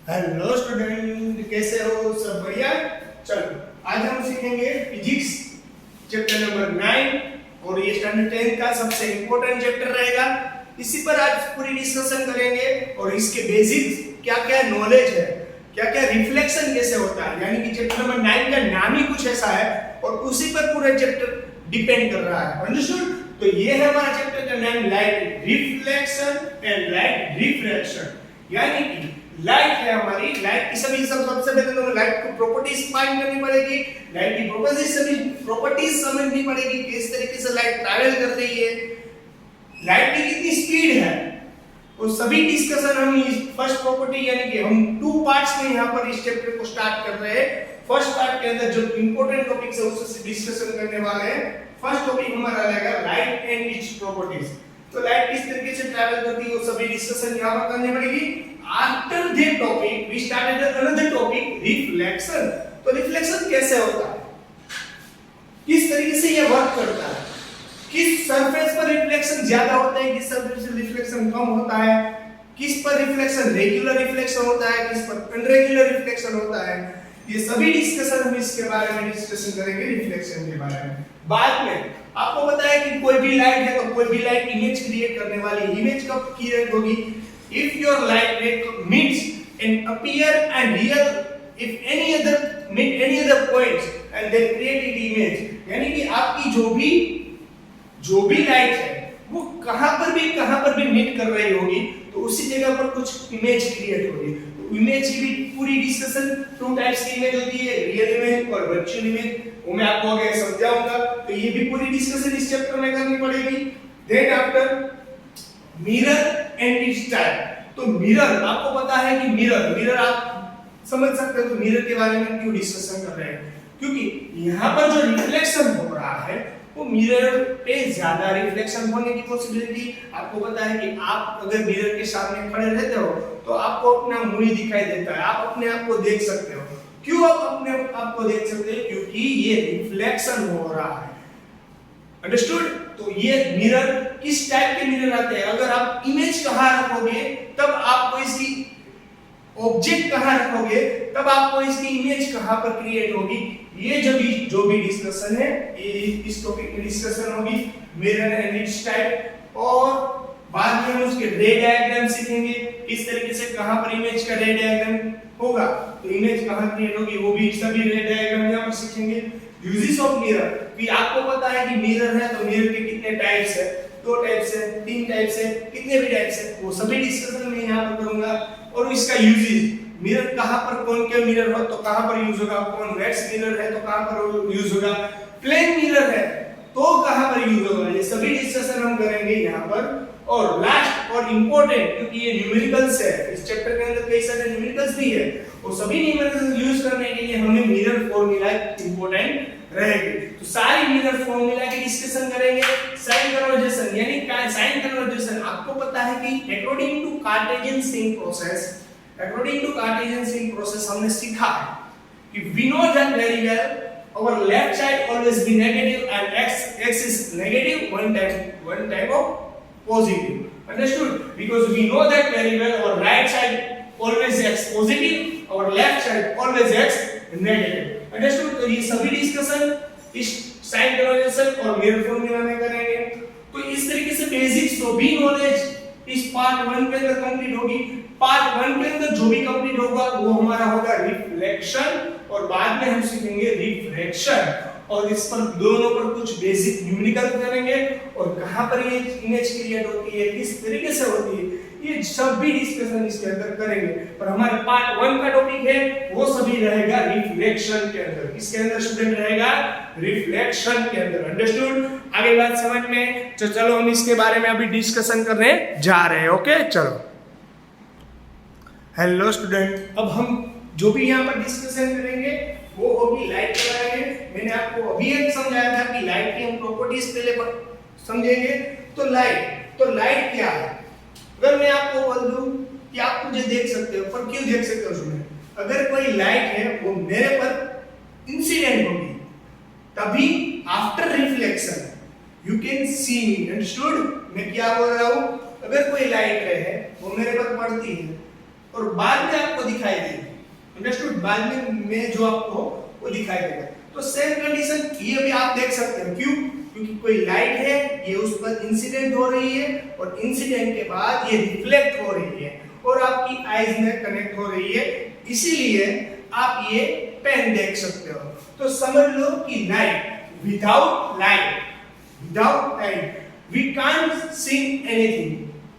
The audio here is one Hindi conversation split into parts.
हेलो स्टूडेंट, कैसे हो? सब बढ़िया? चलो, आज हम सीखेंगे फिजिक्स चैप्टर नंबर 9 और ये स्टैंडर्ड 10 का सबसे इंपॉर्टेंट चैप्टर रहेगा। इसी पर आज पूरी डिस्कशन करेंगे और इसके बेसिक्स क्या क्या नॉलेज है, क्या क्या रिफ्लेक्शन कैसे होता है, यानी कि चैप्टर नंबर 9 का नाम ही कुछ ऐसा है और उसी पर पूरा चैप्टर डिपेंड कर रहा है। अंडरस्टूड? तो ये है हमारा चैप्टर का नाम, light reflection and light refraction. यानी कि लाइट है हमारी, लाइट की सभी सबसे पहले तो लाइट को प्रॉपर्टीज फाइंड करनी पड़ेगी, लाइट की प्रॉपर्टीज समझनी पड़ेगी, किस तरीके से लाइट ट्रैवल कर रही है, लाइट की कितनी स्पीड है, वो सभी डिस्कशन हम इस फर्स्ट प्रॉपर्टी यानी कि हम 2 पार्ट्स में यहां पर इस चैप्टर को स्टार्ट कर रहे हैं। फर्स्ट पार्ट के अंदर जो इंपॉर्टेंट टॉपिक्स है उससे डिस्कशन करने वाले हैं। फर्स्ट टॉपिक हमारा रहेगा लाइट एंड इट्स प्रॉपर्टीज। तो लाइट किस तरीके से ट्रैवल करती है वो सभी डिस्कशन यहां पर करनी पड़ेगी। After that topic we started another topic, reflection. तो रिफ्लेक्शन कैसे होता है, किस तरीके से ये वर्क करता है, किस सरफेस पर रिफ्लेक्शन ज्यादा होता है, किस सरफेस पर रिफ्लेक्शन कम होता है, किस पर रिफ्लेक्शन रेगुलर रिफ्लेक्शन होता है, किस पर अनरेगुलर रिफ्लेक्शन होता है, ये सभी डिस्कशन हम इसके बारे में डिस्कशन करेंगे, रिफ्लेक्शन के बारे में। बाद में आपको पता है कि कोई भी लाइट है तो कोई भी लाइट इमेज क्रिएट करने वाली, इमेज कब क्रिएट होगी? If your light meets and appear and real if any other points and then create it image। यानी कि आपकी जो भी लाइट है वो कहां पर भी मीट कर रही होगी तो उसी जगह पर कुछ इमेज क्रिएट होगी। तो इमेज की भी पूरी डिस्कशन 2 टाइप्स की इमेज होती है, रियल इमेज और वर्चुअल इमेज, वो मैं आपको आगे समझाऊंगा। तो ये भी पूरी डिस्कशन इस चैप्टर में करनी पड़ेगी। Then after mirror and its type. तो मिरर, आपको पता है कि मिरर आप समझ सकते हो तो मिरर के बारे में क्यों डिस्कशन कर रहे हैं, क्योंकि यहाँ पर जो रिफ्लेक्शन हो रहा है वो मिरर पे ज्यादा रिफ्लेक्शन होने की पॉसिबिलिटी। आपको पता है कि आप अगर मिरर के सामने खड़े रहते हो तो आपको अपना मुंह दिखाई देता है, आप अपने आप को देख सकते हो। क्यों आप अपने आप को देख सकते हो? क्योंकि ये रिफ्लेक्शन हो रहा है। अंडरस्टूड? तो ये मिरर किस टाइप के मिरर आते हैं? अगर आप इमेज कहां रखोगे तब आपको इसकी ऑब्जेक्ट कहां रखोगे तब आपको इसकी इमेज कहां पर क्रिएट होगी। ये जो भी डिस्कशन है ये इस टॉपिक में डिस्कशन होगी, मिरर एंड इट्स टाइप। और बाद में हम उसके रे डायग्राम सीखेंगे, किस तरीके से कहां पर इमेज का रे डायग्राम होगा, तो इमेज कहां क्रिएट होगी वो भी सभी रे डायग्राम यहां पर सीखेंगे। यूजेस ऑफ मिरर, कि आपको पता है कि मिरर है तो मिरर के कितने टाइप्स है, 2 टाइप्स है, 3 टाइप्स है, कितने भी टाइप्स है वो सभी डिस्कशन में यहां पर करूंगा। और इसका यूजेस, मिरर कहां पर कौन क्या मिरर हो तो कहां पर यूज होगा, कॉन्वेक्स मिरर है तो कहां पर यूज होगा, प्लेन मिरर है तो कहां पर यूज होगा, ये सभी डिस्कशन हम करेंगे यहां पर। और लास्ट और इंपॉर्टेंट, क्योंकि ये न्यूमेरिकल्स है, इस चैप्टर के अंदर कई सारे न्यूमेरिकल्स भी है और सभी न्यूमेरिकल्स यूज करने के लिए हमें मिरर फॉर्मूला इंपॉर्टेंट रहेगी। तो सारी मिरर फॉर्मूला की डिस्कशन करेंगे। साइन कन्वर्जेशन, यानी साइन कन्वर्जेशन आपको पता है कि अकॉर्डिंग टू कार्टेशियन सिंक प्रोसेस हमने सीखा है कि we know that very well our left side always be negative and x is negative, one type of positive. Understood? Because we know that very well, our right side always x positive, our left side always x negative. Understood? तो ये सभी डिस्कशन इस साइन कन्वर्जेशन और मिरर फॉर्मूला में करेंगे। तो इस तरीके से बेसिक सभी नॉलेज इस पार्ट 1 के अंदर कंप्लीट होगी। पार्ट 1 के अंदर जो भी कंप्लीट होगा वो हमारा होगा रिफ्लेक्शन और बाद में हम सीखेंगे रिफ्रैक्शन और इस पर दोनों पर कुछ बेसिक न्यूमेरिकल करेंगे और कहां पर ये इमेज क्रिएट होती है, किस तरीके से होती है, ये सब भी डिस्कशन इसके अंदर करेंगे। पर हमारा पार्ट 1 का टॉपिक है वो सभी रहेगा रिफ्लेक्शन के अंदर। इसके अंदर स्टूडेंट रहेगा रिफ्लेक्शन के अंदर। अंडरस्टूड? आगे बात समझ में? तो चलो हम इसके बारे में अभी डिस्कशन करने जा रहे हैं। ओके, चलो। हेलो स्टूडेंट, अब हम जो भी यहाँ पर डिस्कशन करेंगे वो होगी लाइट के बारे में। मैंने आपको अभी एक समझाया था कि लाइट की हम प्रॉपर्टीज पहले समझेंगे। तो लाइट क्या है? अगर मैं आपको बोल दूं कि आप मुझे देख सकते हो, पर क्यों देख सकते हो सुने? अगर कोई लाइट है वो मेरे पर इंसिडेंट होगी तभी after reflection you can see me. Understood? मैं क्या बोल रहा हूं? अगर कोई लाइट है वो मेरे पर पड़ती है और बाद में आपको दिखाई देगी। अंडरस्टूड? बाद में जो आपको वो दिखाई देगा। तो सेम कंडीशन ये भी आप देख सकते हो। क्यों? क्योंकि कोई लाइट है, ये उस पर इंसिडेंट हो रही है और इंसिडेंट के बाद ये रिफ्लेक्ट हो रही है और आपकी आईज में कनेक्ट हो रही है, इसीलिए आप ये पेन देख सकते हो। तो समझ लो कि without light we can't see anything.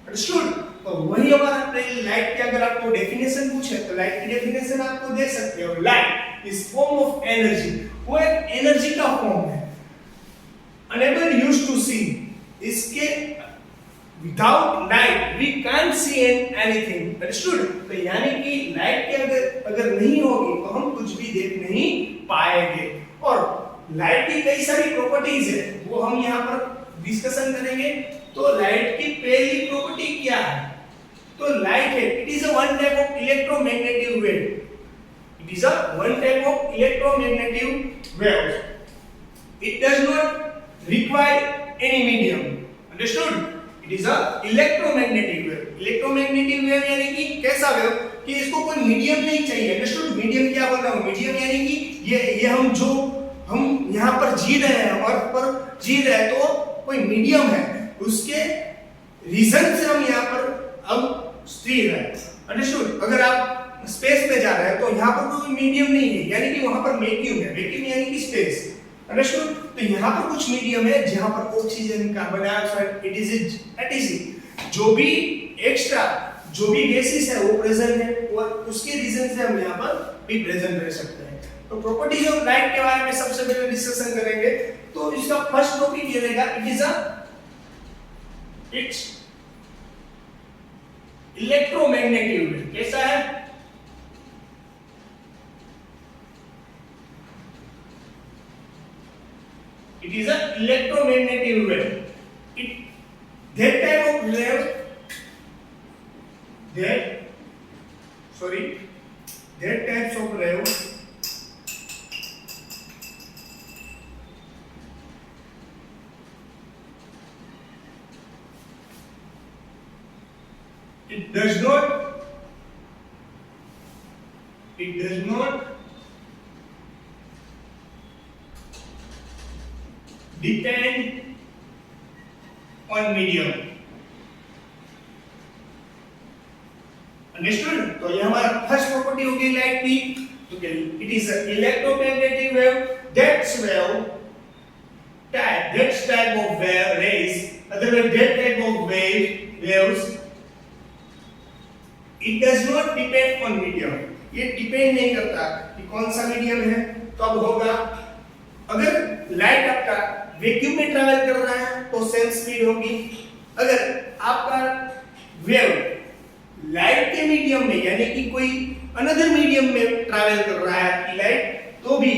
Understood? तो वही हमारा पहले लाइट की अगर आपको डेफिनेशन पूछे तो लाइट की डेफिनेशन आपको दे सकते हो। Light is form of energy, वो एक एनर्जी का फॉर्म है। अनेबल यूज्ड टू सी, इसके without light we can't see anything. Understood? तो यानी कि लाइट के अगर नहीं होगी तो हम कुछ भी देख नहीं पाएंगे। और लाइट की कई सारी प्रॉपर्टीज है, वो हम यहाँ पर डिस्कशन करेंगे। तो लाइट की पहली प्रॉपर्टी क्या है? तो लाइट है, it is a one type of electromagnetic wave. It is a one type of electromagnetic waves. It does not require any medium. Understood? It is a electromagnetic wave. Electromagnetic wave यानी कि कैसा वेव कि इसको कोई मीडियम नहीं चाहिए। अंडरस्टूड? मीडियम क्या बोल रहा हूँ? मीडियम यानी कि ये हम यहाँ पर जी रहे हैं, अर्थ पर जी रहे हैं, तो कोई मीडियम है, उसके रीजन से हम यहाँ पर अब स्थिर है। अंडरस्टूड? अगर आप स्पेस में जा रहे हैं तो यहाँ पर कोई मीडियम नहीं है, यानी कि वहां पर वैक्यूम है। वैक्यूम यानी कि स्पेस। अंडरस्टूड? तो यहाँ पर कुछ मीडियम है जहां पर ऑक्सीजन, कार्बन डाइऑक्साइड, एटसेट्रा जो भी एक्स्ट्रा जो भी गैसेस है वो प्रेजेंट है और उसके रीजन से हम यहाँ पर भी प्रेजेंट रह सकते हैं। तो प्रॉपर्टीज ऑफ लाइट के बारे में सबसे पहले डिस्कशन करेंगे। तो इसका फर्स्ट टॉपिक ये रहेगा, इट्स इलेक्ट्रोमैग्नेटिक वेव। कैसा है? It is an electromagnetic wave. That type of wave, that types of wave it does not depend on medium. Understood? तो ये हमारा फर्स्ट प्रॉपर्टी हो गई लाइट की। तो it is a electromagnetic wave. That's type of wave rays, otherwise that type of waves, it does not depend on medium. ये डिपेंड नहीं करता कि कौन सा मीडियम है, कब होगा। अगर लाइट आपका वैक्यूम में ट्रैवल कर रहा है तो सेम स्पीड होगी। अगर आपका वेव लाइट के मीडियम में यानी कि कोई अनदर मीडियम में ट्रैवल कर रहा है आपकी लाइट, तो भी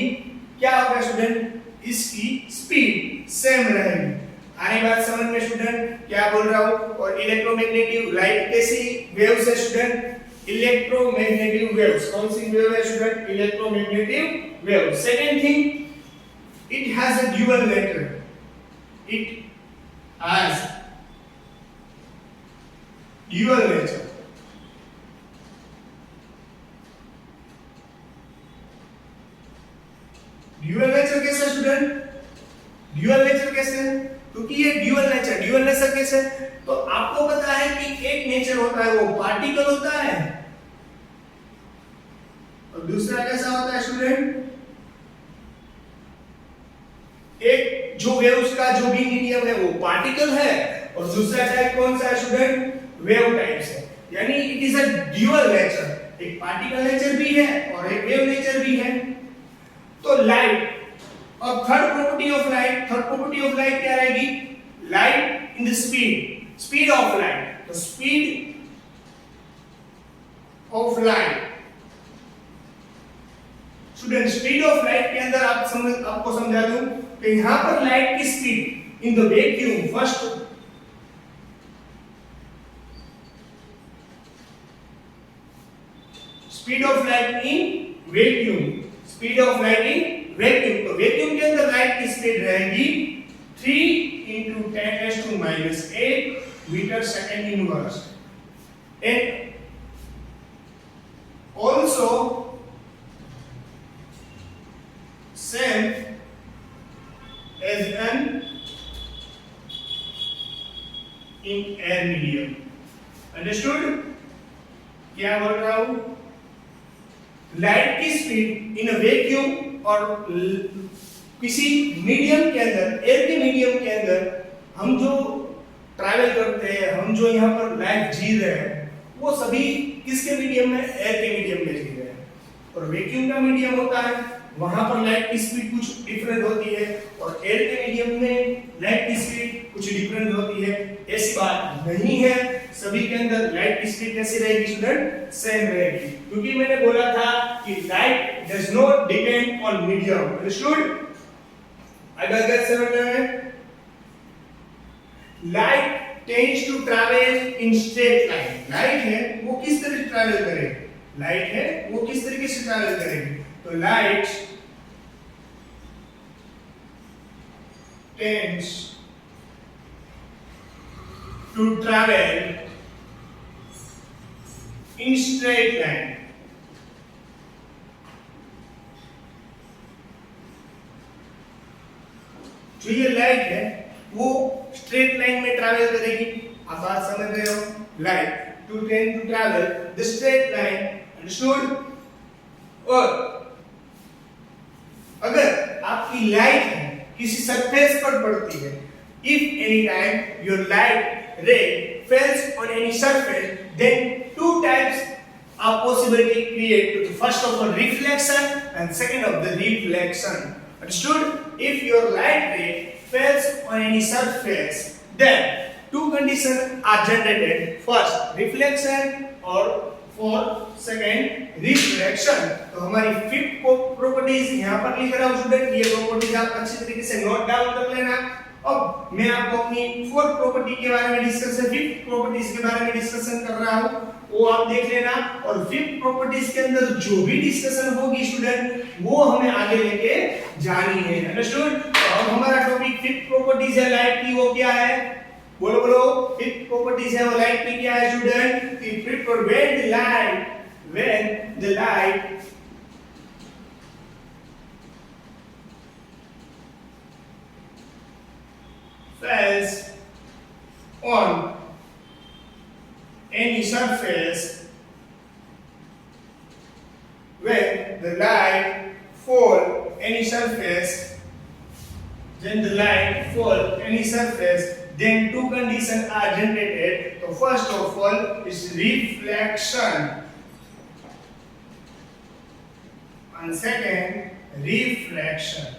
क्या होगा स्टूडेंट? इसकी स्पीड सेम रहेगी। आने बात समझ में स्टूडेंट क्या बोल रहा हूं? और इलेक्ट्रोमैग्नेटिक लाइट कैसी वेव्स है स्टूडेंट? Electromagnetic waves. कौन सी वेव है student? Electromagnetic wave. Second thing, it has a dual nature. It has dual nature. Dual nature कैसे स्टूडेंट? ड्यूअल नेचर कैसे? क्योंकि ये ड्यूअल नेचर कैसे? तो आपको पता है कि एक नेचर होता है वो पार्टिकल होता है और दूसरा कैसा होता है स्टूडेंट? एक जो वेव्स का जो भी मीडियम है वो पार्टिकल है और दूसरा टाइप कौन सा है स्टूडेंट? वेव टाइप है। यानी it is a dual nature, एक पार्टिकल नेचर भी है और एक वेव नेचर भी है। तो लाइट और थर्ड प्रॉपर्टी ऑफ लाइट क्या रहेगी? Light in the speed of light. तो speed of light student, speed of light के अंदर आपको समझा दूं कि यहां पर लाइट की speed in the vacuum, first speed of light in vacuum, तो वैक्यूम के अंदर लाइट की स्पीड रहेगी 3 × 10⁻⁸ metre second inverse. also same as an in air medium. Understood? क्या बोल रहा हूं? लाइट की स्पीड इन अ वैक्यूम और किसी मीडियम के अंदर, एयर के मीडियम के अंदर हम जो ट्रैवल करते हैं, हम जो यहाँ पर लाइफ जी रहे हैं, वो सभी किसके मीडियम में? एयर के मीडियम में जी रहे हैं। और वैक्यूम का मीडियम होता है, वहां पर लाइट की स्पीड कुछ डिफरेंट होती है, और एयर के मीडियम में लाइट की स्पीड कुछ डिफरेंट होती है। ऐसी बात नहीं है, सभी के अंदर लाइट की स्पीड कैसी रहेगी स्टूडेंट? सेम रहेगी, क्योंकि मैंने बोला था कि light does not depend on medium. Understood? अगर समझ में light tends to travel in straight line. Light है वो किस तरह ट्रैवल करेगी? लाइट है वो किस तरीके से ट्रैवल करेगी? तो light tends to travel in straight line. जो ये लाइट है वो स्ट्रेट लाइन में ट्रैवल करेगी। आप बात समझ रहे हो? Light to tend to travel the straight line. Understood? और अगर आपकी लाइट है किसी सरफेस पर पड़ती है, if any time your light ray falls on any surface, then two types are possibility created. First of all, reflection, and second of the reflection. Understood? If your light ray falls on any surface, then two conditions are generated. First, reflection, or for second, refraction. तो हमारी फिफ्थ प्रॉपर्टीज यहाँ पर लिख रहा हूँ स्टूडेंट, ये प्रॉपर्टीज आप अच्छी तरीके से नोट डाउन कर लेना। अब मैं आपको अपनी फोर्थ प्रॉपर्टी के बारे में डिस्कशन, फिफ्थ प्रॉपर्टीज के बारे में डिस्कशन कर रहा हूँ, वो आप देख लेना। और फिफ्थ प्रॉपर्टीज के अंदर जो भी डिस्कशन होगी स्टूडेंट, वो हमें आगे लेके जानी है। अंडरस्टूड? तो अब हमारा टॉपिक फिफ्थ प्रॉपर्टीज है लाइट की, वो क्या है? बोलो बोलो। फिफ्थ प्रॉपर्टीज है वो लाइट की क्या है स्टूडेंट? कि फिफ्थ और when the light falls on any surface, when the light fall any surface, then two conditions are generated. So first of all is reflection, and second refraction.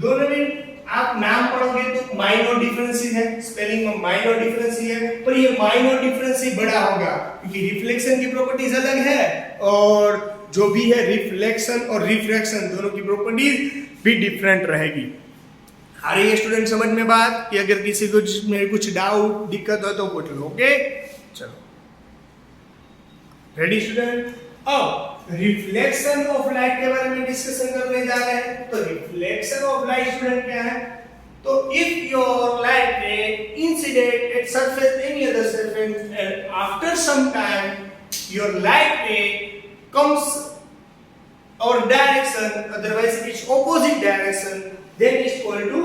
दोनों में आप नाम पढ़ोगे तो माइनर डिफरेंस है, स्पेलिंग में माइनर डिफरेंस है, पर ये माइनर डिफरेंस ही बड़ा होगा क्योंकि रिफ्लेक्शन की प्रॉपर्टीज अलग है और जो भी है रिफ्लेक्शन और रिफ्रैक्शन दोनों की प्रॉपर्टीज भी डिफरेंट रहेगी। आ रही है स्टूडेंट समझ में बात? कि अगर किसी को में कुछ डाउट दिक्कत हो तो पूछ लो। ओके चलो, रेडी स्टूडेंट? अब रिफ्लेक्शन ऑफ लाइट के बारे में डिस्कशन करने जा रहे हैं। तो रिफ्लेक्शन ऑफ लाइट स्टूडेंट क्या है? तो if your light ray incident at surface any other surface and after some time your light ray comes our direction, otherwise its opposite direction, then is called to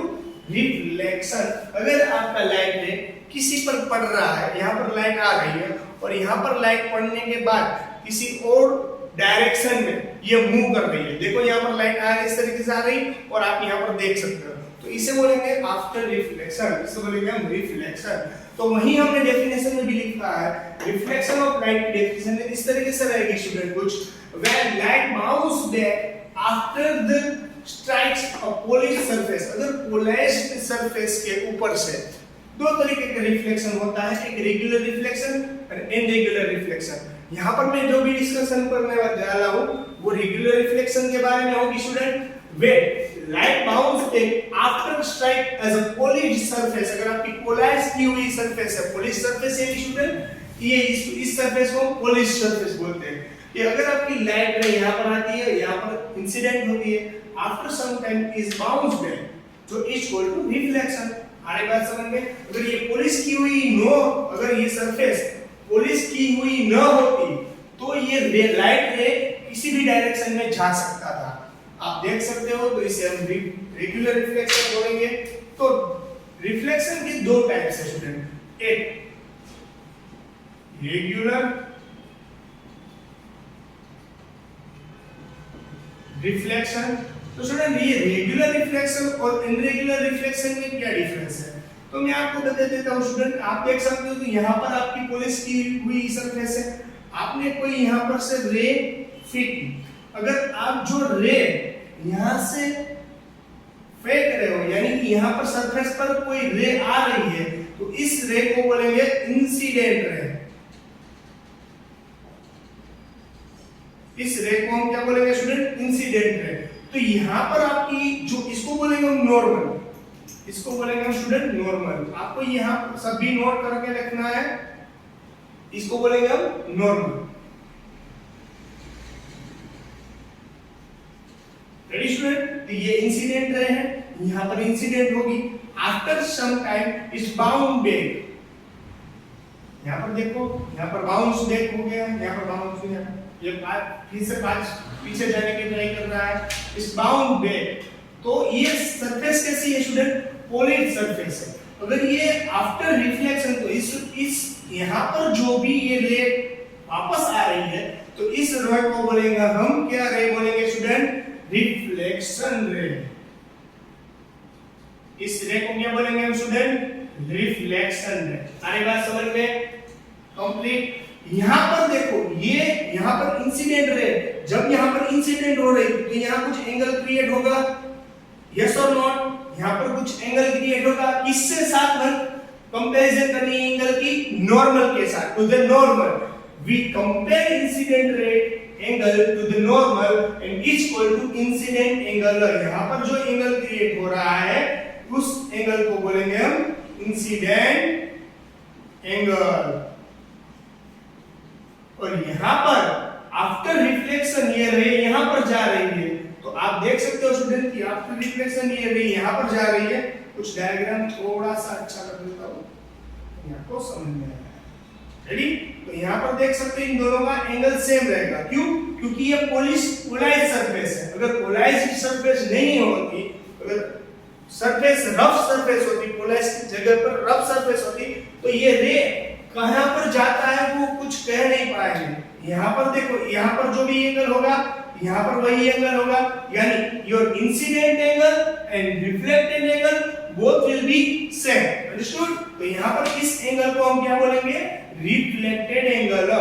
reflection. अगर आपका लाइट रे किसी पर पड़ रहा है, यहाँ पर लाइट आ रही है और यहाँ पर लाइट पड़ने के बाद किसी और डायरेक्शन में ये मूव कर रही है, देखो यहाँ पर लाइट आ रही है, इस तरीके से आ रही और आप यहाँ पर देख सकते हो, तो इसे बोलेंगे आफ्टर रिफ्लेक्शन, इसे बोलेंगे हम रिफ्लेक्शन। तो वही हमने डेफिनेशन में भी लिखा है, रिफ्लेक्शन ऑफ लाइट की डेफिनेशन इस तरीके से रहेगी स्टूडेंट कुछ, when light bounce back after the strikes a polarised surface, अगर पोलराइज्ड सरफेस के ऊपर से दो तरीके का रिफ्लेक्शन होता है, एक रेगुलर रिफ्लेक्शन और इनरेगुलर रिफ्लेक्शन। यहाँ पर मैं जो भी डिस्कशन करने जा रहा हूँ वो रेगुलर रिफ्लेक्शन के बारे में होगी student. when light bounce back after strike as a polished surface, अगर आपकी पोलराइज की हुई सरफेस है, पोलिश सरफेस है स्टूडेंट, ये इस सरफेस को पोलिश सरफेस बोलते हैं। कि अगर आपकी लाइट रे यहाँ पर आती है, यहाँ पर इंसिडेंट होती है, after some time is bounce back, तो इज इक्वल टू रिफ्लेक्शन। हमारी बात समझ में? अगर ये पोलिश की हुई अगर ये सरफेस पॉलिश की हुई न होती तो ये लाइट रे किसी भी डायरेक्शन में जा सकता था। आप देख सकते हो, तो इसे हम रेगुलर रिफ्लेक्शन बोलेंगे। तो रिफ्लेक्शन के दो टाइप्स है स्टूडेंट, एक रेगुलर रिफ्लेक्शन। तो स्टूडेंट ये रेगुलर रिफ्लेक्शन और इनरेगुलर रिफ्लेक्शन में क्या डिफरेंस है, तो मैं आपको बता देता हूं स्टूडेंट। आप देख सकते हो कि यहाँ पर आपकी पॉलिश की हुई सरफेस है, आपने कोई यहाँ पर से रे फेंक दी। अगर आप जो रे यहाँ से फेंक रहे हो, यानी कि यहाँ पर सरफेस पर कोई रे आ रही है, तो इस रे को बोलेंगे इंसिडेंट रे। इस रे को हम क्या बोलेंगे स्टूडेंट, इंसिडेंट रे। तो यहाँ पर आपकी जो इसको बोलेंगे हम नॉर्मल, इसको बोलेंगे हम स्टूडेंट नॉर्मल। आपको यहाँ सभी नोट करके रखना है, इसको बोलेंगे हम नॉर्मल। रेडी स्टूडेंट, तो ये इंसिडेंट रे है, यहाँ पर इंसिडेंट होगी। After some time is bound back. यहाँ पर देखो, यहाँ पर बाउंस बैक हो गया, यहाँ पर बाउंस हो गया, ये फिर से पीछे जाने की ट्राई कर रहा है, इज बाउंड बैक। तो ये सरफेस कैसी है स्टूडेंट, पॉलिश सरफेस है। अगर ये आफ्टर रिफ्लेक्शन, तो इस यहाँ पर जो भी ये रे वापस आ रही है, तो इस रे को बोलेंगे हम क्या रे बोलेंगे स्टूडेंट, रिफ्लेक्शन रे। इस रे को क्या बोलेंगे हम स्टूडेंट, रिफ्लेक्शन रे। सारी बात समझ में कंप्लीट। यहाँ पर देखो, ये यहाँ पर इंसिडेंट रे, जब यहाँ पर इंसिडेंट हो रही तो यहाँ कुछ एंगल क्रिएट होगा, यस और नॉट। यहाँ पर कुछ एंगल क्रिएट होगा, किससे साथ में कंपैरिजन करनी है एंगल की, नॉर्मल के साथ। To the normal we compare incident ray angle to the normal and is equal to incident angle. यहाँ पर जो एंगल क्रिएट हो रहा है उस एंगल को बोलेंगे हम इंसिडेंट एंगल। और यहाँ पर आफ्टर रिफ्लेक्शन ये रे यहाँ पर जा रही है, तो आप देख सकते हो स्टूडेंट कि आफ्टर रिफ्लेक्शन ये रे यहाँ पर जा रही है। कुछ डायग्राम थोड़ा सा अच्छा कर देता हूँ, यहाँ को समझ में आएगा। रेडी, तो यहाँ पर देख सकते हैं इन दोनों का एंगल सेम रहेगा। क्यों, क्योंकि ये पोलाइज सरफेस है। अगर पोलाइज सरफेस नहीं होती, अगर सरफेस रफ सरफेस होती, पोलाइज की जगह पर रफ सरफेस होती, तो ये रे कहां पर जाता है वो कुछ कह नहीं पाएंगे। यहाँ पर देखो, यहाँ पर जो भी एंगल होगा यहाँ पर वही एंगल होगा, यानी your incident angle and reflected angle both will be same. Understood. तो यहाँ पर इस एंगल को हम क्या बोलेंगे, रिफ्लेक्टेड एंगल।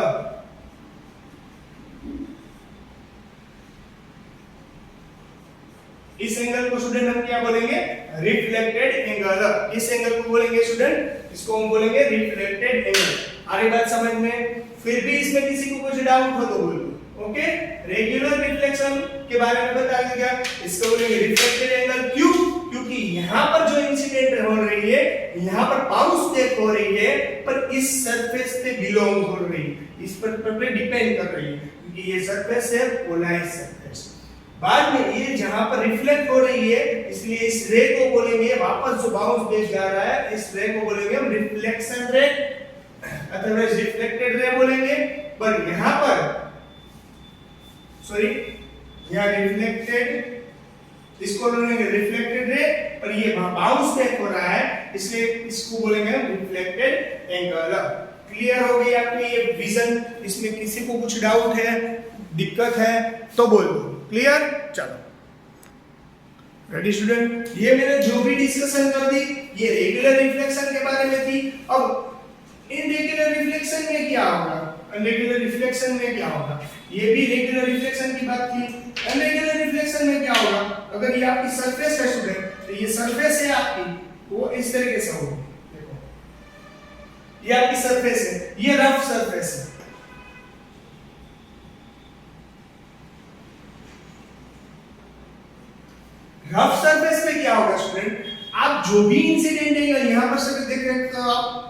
इस एंगल को स्टूडेंट हम क्या बोलेंगे, रिफ्लेक्टेड एंगल। इस एंगल को बोलेंगे स्टूडेंट, इसको हम बोलेंगे रिफ्लेक्टेड एंगल। आगे बात समझ में, फिर भी इसमें किसी को कुछ डाउट हो तो बोलो। ओके, रेगुलर रिफ्लेक्शन के बारे में बता दिया, इसको बोलेंगे रिफ्लेक्टेड एंगल। क्यों, क्योंकि यहाँ पर जो इंसिडेंट हो रही है, यहाँ पर बाउंस बैक हो रही है, पर इस सरफेस पे बिलोंग हो रही है, इस पर डिपेंड कर रही है, क्योंकि ये सरफेस है पोलाइज सरफेस। बाद में ये जहां पर रिफ्लेक्ट हो रही है, इसलिए इस रे को बोलेंगे, वापस जो बाउंस बैक जा रहा है, इस रे को बोलेंगे हम रिफ्लेक्शन रे अथवा रिफ्लेक्टेड रे बोलेंगे। पर यहाँ पर सॉरी, यहाँ रिफ्लेक्टेड, इसको बोलेंगे रिफ्लेक्टेड रे, पर ये बाउंस बैक हो रहा है, इसलिए इसको बोलेंगे हम रिफ्लेक्टेड एंगल। क्लियर हो गई आपकी ये विजन? इसमें किसी को कुछ डाउट है, दिक्कत है तो बोल दो। क्लियर? चलो रेडी स्टूडेंट, ये मैंने जो भी डिस्कशन कर दी ये रेगुलर रिफ्लेक्शन के बारे में थी। अब इनरेगुलर रिफ्लेक्शन में क्या होगा, अनरेगुलर रिफ्लेक्शन में क्या होगा, ये भी रेगुलर रिफ्लेक्शन की बात थी। अनरेगुलर रिफ्लेक्शन में क्या होगा, अगर ये आपकी सरफेस है स्टूडेंट, तो ये सरफेस है आपकी, वो इस तरीके से होगी। देखो ये आपकी सरफेस है, ये रफ सरफेस है। रफ सरफेस में क्या होगा स्टूडेंट, आप जो भी इंसिडेंट एंगल यहाँ पर से देख रहे हो, तो आप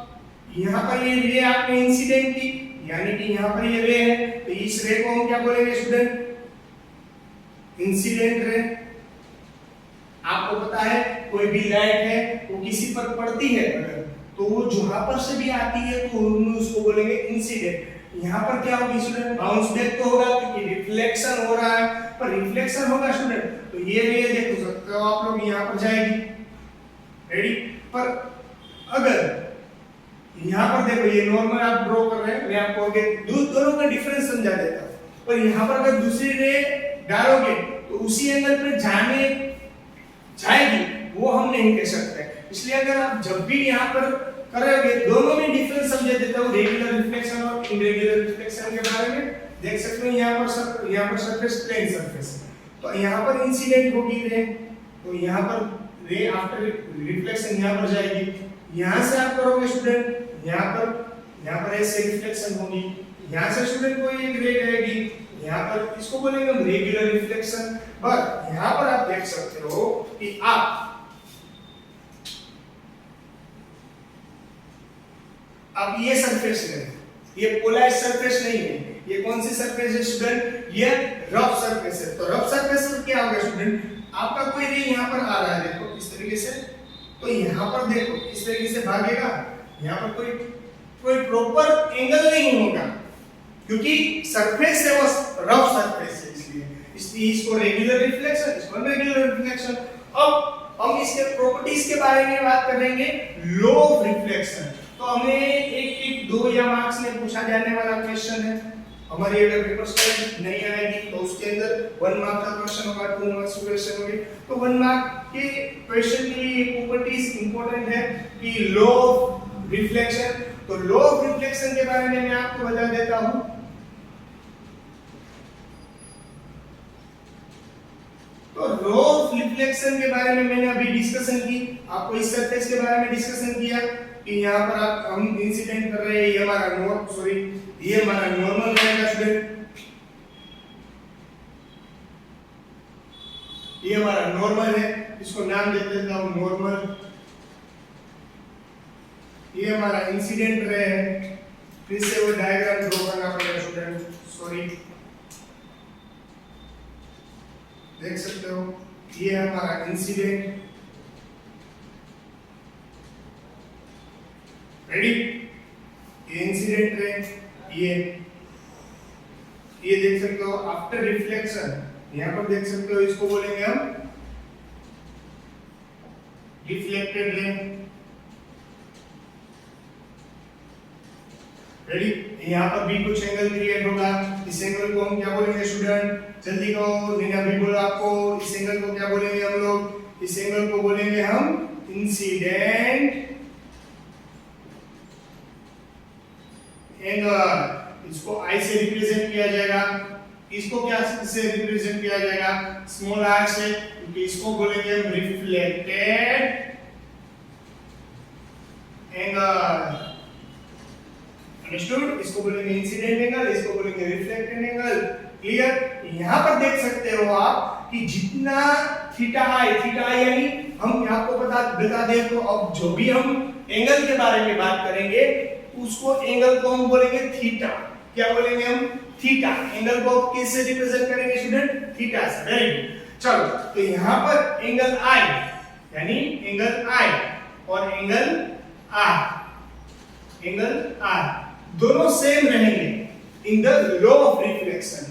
यहाँ पर ये रे आपने इंसिडेंट की, यानी कि यहाँ पर ये रे है, तो इस रे को हम क्या बोलेंगे स्टूडेंट, इंसिडेंट रे। आपको पता है कोई भी लाइट है वो किसी पर पड़ती है अगर, तो वो जहां पर से भी आती है तो हम उसको बोलेंगे इंसिडेंट। यहाँ पर क्या होगी स्टूडेंट, बाउंस बैक तो होगा क्योंकि रिफ्लेक्शन हो रहा है, पर रिफ्लेक्शन होगा स्टूडेंट तो ये रे देख सकते हो आप लोग यहाँ पर जाएगी, रेडी। पर अगर यहाँ पर देखो ये नॉर्मल आप ड्रॉ कर रहे हैं, मैं आपको आगे दोनों का डिफरेंस समझा देता हूँ। पर यहाँ पर अगर दूसरी रे डालोगे तो उसी एंगल पर जाएगी वो हम नहीं कह सकते। इसलिए अगर आप जब भी यहाँ पर करोगे दोनों में डिफरेंस समझा देता हूँ, रेगुलर रिफ्लेक्शन और इरेगुलर रिफ्लेक्शन के बारे में देख सकते हो। यहाँ पर सरफेस प्लेन सरफेस, तो यहाँ पर इंसिडेंट होगी रे, तो यहाँ पर रे आफ्टर रिफ्लेक्शन यहाँ पर जाएगी, यहाँ से आप करोगे स्टूडेंट यहाँ पर ऐसे रिफ्लेक्शन होगी, यहाँ से स्टूडेंट कोई एक रे जाएगी यहाँ पर, इसको बोलेंगे हम रेगुलर रिफ्लेक्शन। पर यहाँ पर आप देख सकते हो कि आप अब ये सरफेस है, ये पोलराइज सरफेस नहीं है, ये कौन सी सरफेस है स्टूडेंट, ये रफ सरफेस है। तो रफ सरफेस में क्या होगा स्टूडेंट, आपका कोई रे यहाँ पर आ रहा है देखो इस तरीके से, तो यहाँ पर देखो इस तरीके से भागेगा, यहाँ पर कोई प्रॉपर एंगल नहीं होगा क्योंकि सरफेस है वो रफ सरफेस है, इसलिए इसको रेगुलर रिफ्लेक्शन, इसको रेगुलर रिफ्लेक्शन। अब हम इसके प्रॉपर्टीज के बारे में बात करेंगे, लो ऑफ रिफ्लेक्शन। तो हमें एक 2 या मार्क्स में पूछा जाने वाला क्वेश्चन है, हमारी अगर पेपर स्टाइल नहीं आएगी तो उसके अंदर 1 मार्क का क्वेश्चन होगा, 2 मार्क्स का क्वेश्चन होगी। तो 1 मार्क के क्वेश्चन के लिए प्रॉपर्टीज इंपॉर्टेंट है कि लो ऑफ रिफ्लेक्शन। तो लो ऑफ रिफ्लेक्शन के बारे में मैं आपको बता देता हूं। तो लो ऑफ रिफ्लेक्शन के बारे में मैंने अभी डिस्कशन की, आपको इस सरफेस के बारे में डिस्कशन किया कि यहाँ पर हम इंसिडेंट कर रहे हैं, ये हमारा नॉर्मल रहेगा स्टूडेंट, ये हमारा नॉर्मल है, इसको नाम दे देता हूं नॉर्मल। ये हमारा इंसिडेंट रहे, फिर से वो डायग्राम ड्रॉ करना पड़ेगा स्टूडेंट, सॉरी, देख सकते हो ये हमारा इंसिडेंट, रेडी। ये इंसिडेंट है, ये देख सकते हो आफ्टर रिफ्लेक्शन, यहाँ पर देख सकते हो इसको बोलेंगे हम रिफ्लेक्टेड रे, रेडी। यहाँ पर भी कुछ एंगल क्रिएट होगा, इस एंगल को हम क्या बोलेंगे स्टूडेंट, जल्दी कहो, मैंने अभी बोला आपको, इस एंगल को क्या बोलेंगे हम लोग, इस एंगल को बोलेंगे हम इंसिडेंट एंगल। इसको आई से रिप्रेजेंट किया जाएगा, इसको क्या से रिप्रेजेंट किया जाएगा, स्मॉल आर से, क्योंकि इसको बोलेंगे हम रिफ्लेक्टेड एंगल, अंडरस्टूड। इसको बोलेंगे इंसिडेंट एंगल, इसको बोलेंगे रिफ्लेक्टेड एंगल, क्लियर। यहाँ पर देख सकते हो आप कि जितना थीटा आई यानी हम आपको बता दें तो अब जो भी हम एंगल के बारे में बात करेंगे उसको एंगल को हम बोलेंगे थीटा, क्या बोलेंगे हम थीटा। एंगल को किससे रिप्रेजेंट करेंगे स्टूडेंट, थीटा से, वेरी गुड। चलो तो यहाँ पर एंगल आई यानी एंगल आई और एंगल आर दोनों सेम रहेंगे in the law of reflection.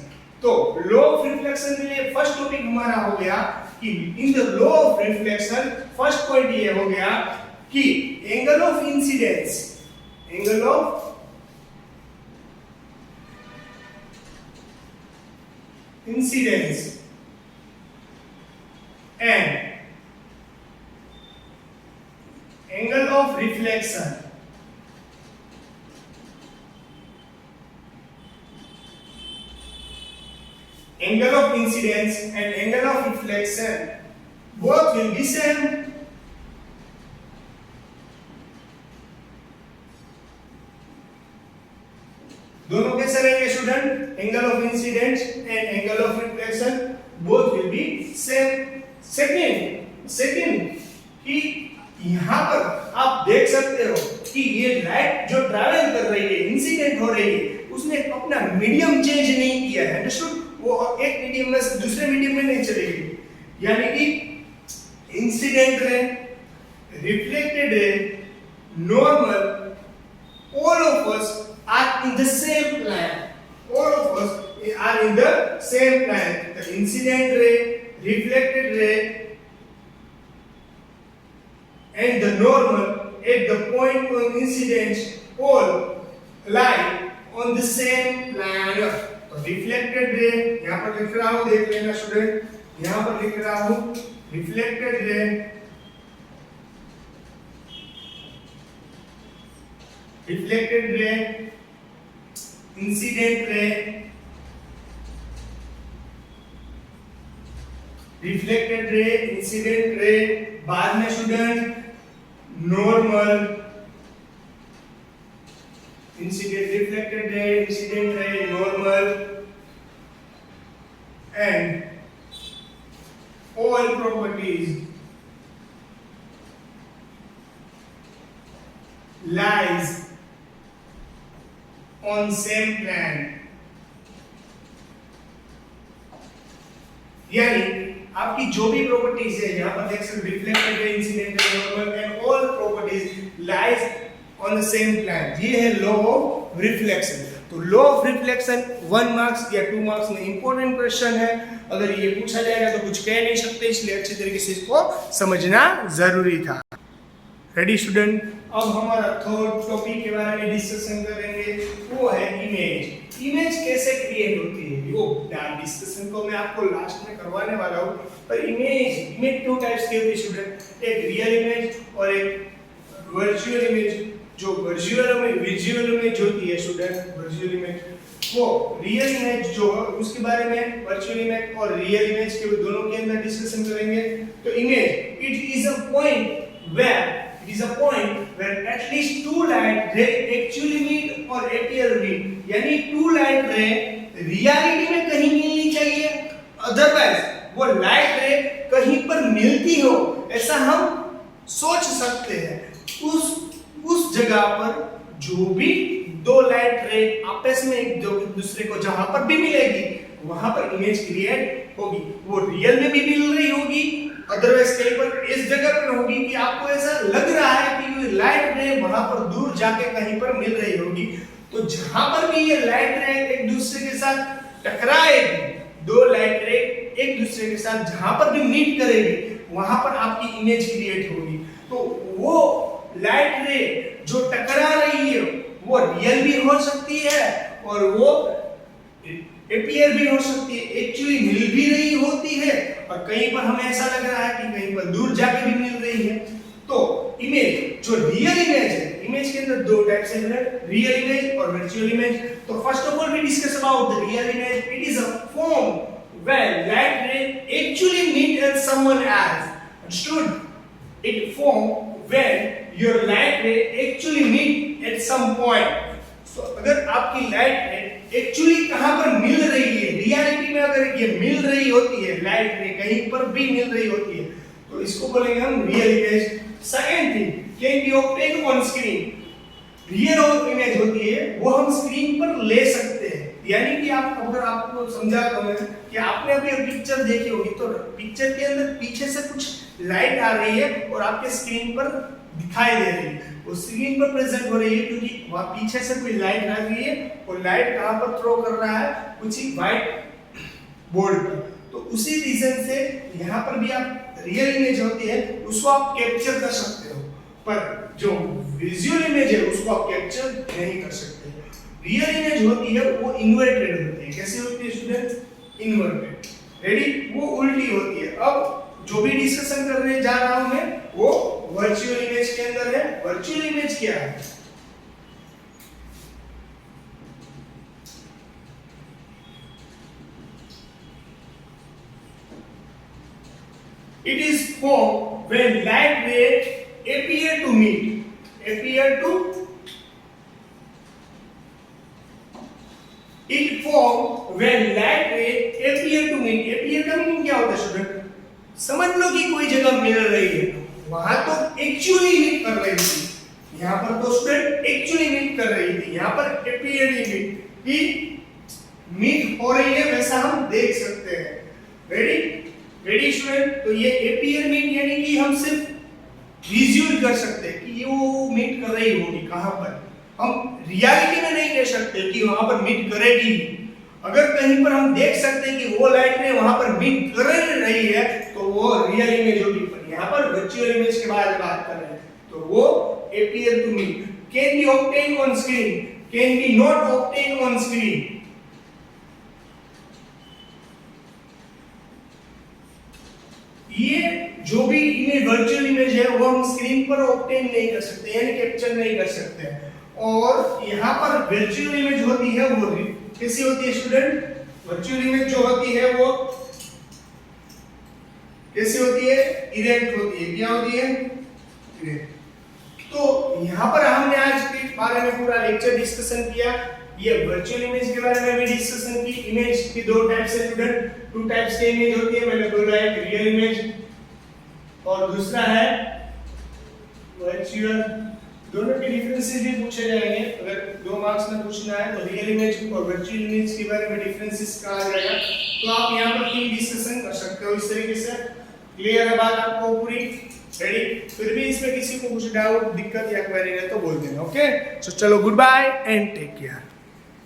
तो लॉ ऑफ रिफ्लेक्शन के लिए फर्स्ट टॉपिक हमारा हो गया कि in the law of reflection first point ये हो गया कि angle of incidence, angle of incidence and angle of reflection angle of incidence and angle of reflection both will be same. दोनों कैसे रहेंगे student, angle of incidence and angle of reflection both will be same. Second कि यहां पर आप देख सकते हो कि ये लाइट जो ट्रैवल कर रही है, इंसिडेंट हो रही है, उसने अपना मीडियम चेंज नहीं किया है, अंडरस्टूड। वो एक मीडियम में से दूसरे मीडियम में नहीं चलेगी, यानी कि incident ray, reflected ray, normal, all of us are in the same plane. All of us are in the same plane. The incident ray, reflected ray, and the normal at the point of incidence all lie on the same plane. तो reflected ray यहाँ पर लिख रहा हूँ, देख लेना स्टूडेंट, यहाँ पर लिख रहा हूँ reflected ray, reflected ray, incident ray, reflected ray, incident ray, बाद में student normal, incident, reflected ray, incident ray, normal, and all properties lies on same plane. यानी आपकी जो भी प्रॉपर्टीज है यहाँ पर देख सकते, reflected ray, incident ray, normal and all properties lies on the same plane. ये है लॉ ऑफ रिफ्लेक्शन. तो लॉ ऑफ रिफ्लेक्शन 1 मार्क्स या 2 मार्क्स में इंपॉर्टेंट क्वेश्चन है. अगर ये पूछा जाएगा तो कुछ कह नहीं सकते, इसलिए अच्छे तरीके से इसको समझना जरूरी था. Ready student? अब हमारा थर्ड टॉपिक के बारे में डिस्कशन करेंगे, वो है इमेज. इमेज कैसे क्रिएट होती है वो डिस्कशन को मैं आपको लास्ट में करवाने वाला हूँ. पर इमेज 2 टाइप्स की होती है स्टूडेंट, एक रियल इमेज और एक वर्चुअल इमेज. जो विजुअल इमेज होती है स्टूडेंट, वर्चुअल इमेज, वो रियल इमेज जो है उसके बारे में वर्चुअल इमेज और रियल इमेज के दोनों के अंदर डिस्कशन करेंगे. तो image it is a point where at least 2 light ray actually meet or appear meet. यानी 2 light ray रियलिटी में कहीं मिलनी चाहिए, अदरवाइज वो लाइट रे कहीं पर मिलती हो ऐसा हम सोच सकते हैं. उस जगह पर जो भी 2 लाइट रे आपस में एक दूसरे को जहां पर भी मिलेगी वहां पर इमेज क्रिएट होगी. वो रियल में भी मिल रही होगी, अदरवाइज कहीं पर इस जगह पर होगी कि आपको ऐसा लग रहा है कि लाइट रे वहां पर दूर जाके कहीं पर मिल रही होगी. तो जहां पर भी ये लाइट रे एक दूसरे के साथ टकराएगी, 2 लाइट रे एक दूसरे के साथ जहां पर भी मीट करेगी वहां पर आपकी इमेज क्रिएट होगी. तो वो लाइट रे जो टकरा रही है वो रियल भी हो सकती है और वो अपीयर भी हो सकती है, एक्चुअली मिल भी रही होती है, और कहीं पर हमें ऐसा लग रहा है कि कहीं पर दूर जाके भी मिल रही है. तो इमेज जो रियल इमेज है, इमेज के अंदर 2 टाइप्स हैं, रियल इमेज और वर्चुअल इमेज. तो first of all we discuss about the real image. It is a form where light ray actually meet at someone else. Understood? It form when your light ray actually meet at some point. So अगर आपकी लाइट रे एक्चुअली कहां पर मिल रही है, रियलिटी में अगर ये मिल रही होती है, लाइट रे कहीं पर भी मिल रही होती है, तो इसको बोलेंगे हम real image. Second thing can be obtain on screen. Real image होती है वो हम स्क्रीन पर ले सकते हैं. यानी कि आप अगर आपको समझा तो मैं कि आपने अभी पिक्चर देखी होगी तो पिक्चर के अंदर पीछे से कुछ लाइट आ रही है और आपके स्क्रीन पर दिखाई दे रही है, वो स्क्रीन पर प्रेजेंट हो रही है क्योंकि वहां पीछे से कोई लाइट आ रही है और लाइट कहां पर थ्रो कर रहा है, कुछ ही व्हाइट बोर्ड पर. तो उसी रीजन से यहां पर भी आप रियल इमेज होती है उसको आप कैप्चर कर सकते हो, पर जो विजुअल इमेज है उसको आप कैप्चर नहीं कर सकते. रियल इमेज होती है वो इन्वर्टेड होती है. कैसे होती है स्टूडेंट? इन्वर्टेड. रेडी? वो उल्टी होती है. अब जो भी डिस्कशन करने जा रहा हूं मैं वो वर्चुअल इमेज के अंदर है. वर्चुअल इमेज क्या है? It is formed when light ray appear to meet. It formed when light ray appear to meet. Appear का मीनिंग क्या होता है स्टूडेंट? समझ लो कि कोई जगह मिल रही है, वहां तो एक्चुअली मीट कर रही थी, यहाँ पर तो स्टूडेंट एक्चुअली मीट कर रही थी, यहाँ पर appear मीट हो रही है वैसा हम देख सकते हैं. Ready student? तो ये appear मीट यानी कि हम सिर्फ विजुअल कर सकते हैं कि कि वो मीट कर रही होगी कहाँ पर, हम रियलिटी में नहीं कह सकते कि वहां पर मीट करेगी। अगर कहीं पर हम देख सकते हैं कि वो लाइट रे वहां पर मीट कर रही है तो वो रियल इमेज होगी। पर यहाँ पर वर्चुअल इमेज के बारे में बात कर रहे हैं तो वो appear to me can be obtained on screen, can be not obtained on screen। ये जो भी इमेज वर्चुअल इमेज है वो हम स्क्रीन पर ऑब्टेन नहीं कर सकते यानी कैप्चर नहीं कर सकते। और यहाँ पर वर्चुअल इमेज होती है वो कैसी होती है स्टूडेंट, वर्चुअल इमेज जो होती है वो कैसी होती है, इरेक्ट होती है। क्या होती है, इरेक्ट। तो यहाँ पर हमने आज के बारे में पूरा लेक्चर डिस्कशन किया। ये वर्चुअल इमेज के बारे में भी डिस्कशन की। इमेज की दो टाइप्स है स्टूडेंट, टू टाइप्स की इमेज होती है। मैंने बोला एक रियल इमेज और दूसरा है वर्चुअल। दोनों के डिफरेंसेस भी पूछे जाएंगे। अगर 2 मार्क्स में पूछना है तो रियल इमेज और वर्चुअल इमेज के बारे में डिफरेंसेस कहा जाएगा। तो आप यहाँ पर तीन डिस्कशन कर सकते हो इस तरीके से। क्लियर है बात आपको पूरी, रेडी? फिर भी इसमें किसी को कुछ डाउट दिक्कत या क्वेरी है तो बोल देना। ओके, सो चलो goodbye and take care.